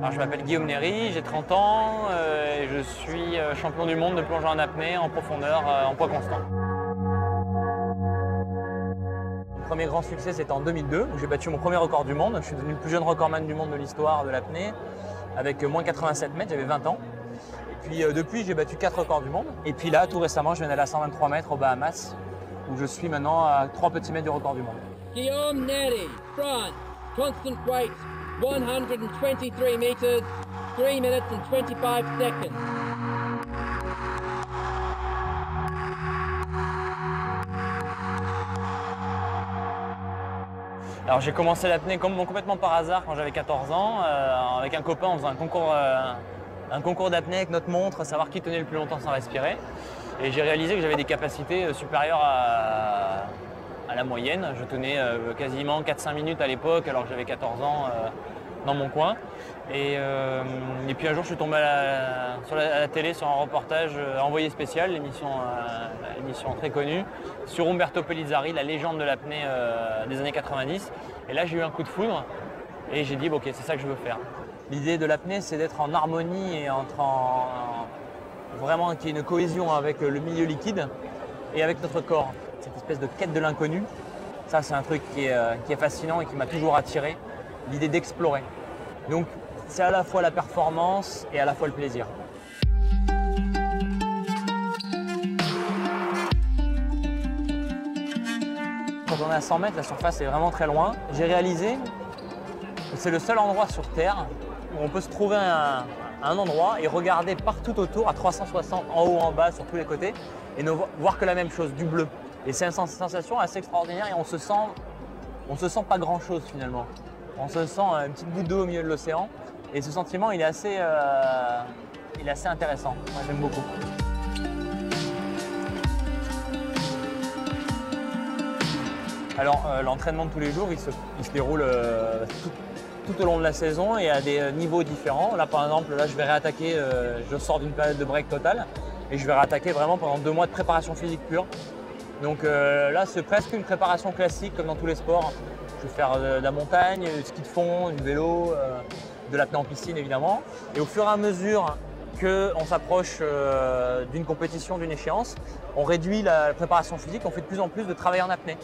Alors, je m'appelle Guillaume Néry, j'ai 30 ans et je suis champion du monde de plongée en apnée en profondeur en poids constant. Mon premier grand succès, c'était en 2002 où j'ai battu mon premier record du monde. Je suis devenu le plus jeune recordman du monde de l'histoire de l'apnée avec moins 87 mètres, j'avais 20 ans. Et puis depuis, j'ai battu 4 records du monde. Et puis là, tout récemment, je viens d'aller à 123 mètres aux Bahamas où je suis maintenant à 3 petits mètres du record du monde. Guillaume Néry, front, constant weight, 123 meters, 3 minutes and 25 seconds. Alors j'ai commencé l'apnée complètement par hasard quand j'avais 14 ans, avec un copain en faisant un concours d'apnée avec notre montre, savoir qui tenait le plus longtemps sans respirer. Et j'ai réalisé que j'avais des capacités supérieures à la moyenne. Je tenais quasiment 4-5 minutes à l'époque alors que j'avais 14 ans dans mon coin. Et puis un jour je suis tombé à la télé sur un reportage Envoyé spécial, l'émission très connue, sur Umberto Pellizzari, la légende de l'apnée des années 90. Et là j'ai eu un coup de foudre et j'ai dit bon, ok, c'est ça que je veux faire. L'idée de l'apnée, c'est d'être en harmonie et vraiment qu'il y ait une cohésion avec le milieu liquide et avec notre corps. Cette espèce de quête de l'inconnu, ça c'est un truc qui est fascinant et qui m'a toujours attiré, l'idée d'explorer. Donc c'est à la fois la performance et à la fois le plaisir. Quand on est à 100 mètres, la surface est vraiment très loin. J'ai réalisé que c'est le seul endroit sur Terre où on peut se trouver à un endroit et regarder partout autour à 360, en haut, en bas, sur tous les côtés, et ne voir que la même chose, du bleu. Et c'est une sensation assez extraordinaire et on se sent pas grand-chose finalement. On se sent une petite goutte d'eau au milieu de l'océan et ce sentiment il est assez intéressant. Moi j'aime beaucoup. Alors l'entraînement de tous les jours il se déroule tout au long de la saison et à des niveaux différents. Là par exemple, là je vais réattaquer, je sors d'une période de break totale et je vais réattaquer vraiment pendant 2 mois de préparation physique pure. Donc là c'est presque une préparation classique comme dans tous les sports. Je vais faire de la montagne, du ski de fond, du vélo, de l'apnée en piscine évidemment. Et au fur et à mesure qu'on s'approche d'une compétition, d'une échéance, on réduit la préparation physique, on fait de plus en plus de travail en apnée.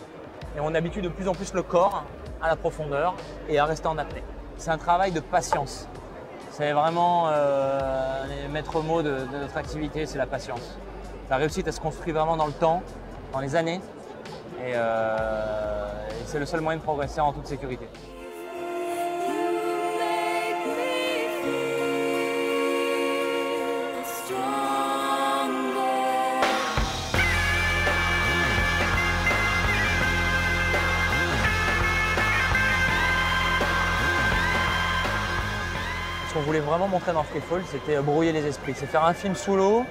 Et on habitue de plus en plus le corps à la profondeur et à rester en apnée. C'est un travail de patience. C'est vraiment les maîtres mots de notre activité, c'est la patience. La réussite, elle se construit vraiment dans le temps, dans les années. Et c'est le seul moyen de progresser en toute sécurité. Ce qu'on voulait vraiment montrer dans Freefall, c'était brouiller les esprits. C'est faire un film sous l'eau,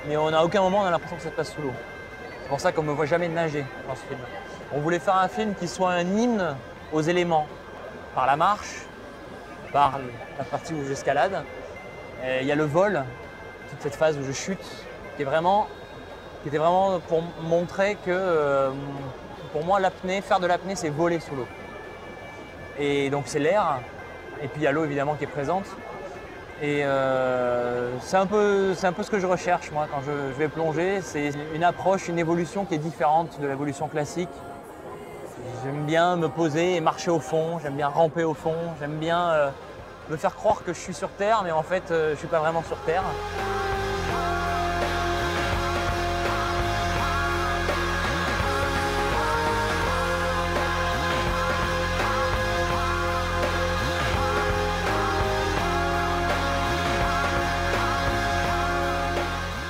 mais à aucun moment on a l'impression que ça se passe sous l'eau. C'est pour ça qu'on ne me voit jamais nager dans ce film. On voulait faire un film qui soit un hymne aux éléments, par la marche, par la partie où j'escalade. Il y a le vol, toute cette phase où je chute, qui était vraiment pour montrer que pour moi faire de l'apnée c'est voler sous l'eau. Et donc c'est l'air, et puis il y a l'eau évidemment qui est présente. Et c'est un peu ce que je recherche moi quand je vais plonger, c'est une approche, une évolution qui est différente de l'évolution classique. J'aime bien me poser et marcher au fond, j'aime bien ramper au fond, j'aime bien me faire croire que je suis sur Terre, mais en fait je ne suis pas vraiment sur Terre.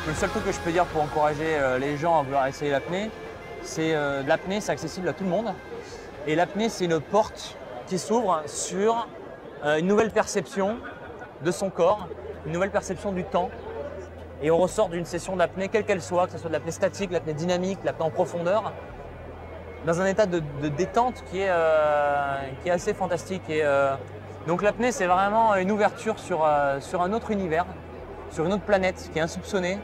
Le seul truc que je peux dire pour encourager les gens à vouloir essayer l'apnée, c'est l'apnée, c'est accessible à tout le monde. Et l'apnée, c'est une porte qui s'ouvre sur une nouvelle perception de son corps, une nouvelle perception du temps. Et on ressort d'une session d'apnée, quelle qu'elle soit, que ce soit de l'apnée statique, l'apnée dynamique, l'apnée en profondeur, dans un état de détente qui est assez fantastique. Donc l'apnée, c'est vraiment une ouverture sur un autre univers, sur une autre planète qui est insoupçonnée.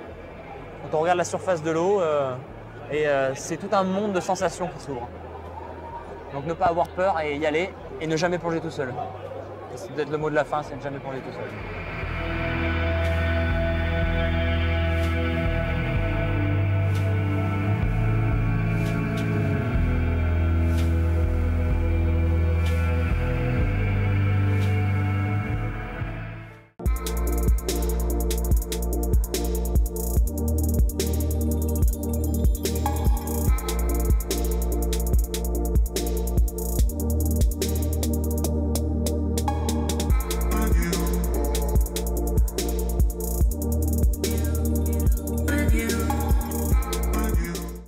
Quand on regarde la surface de l'eau, c'est tout un monde de sensations qui s'ouvre. Donc ne pas avoir peur et y aller et ne jamais plonger tout seul. C'est peut-être le mot de la fin, c'est ne jamais tomber tout seul.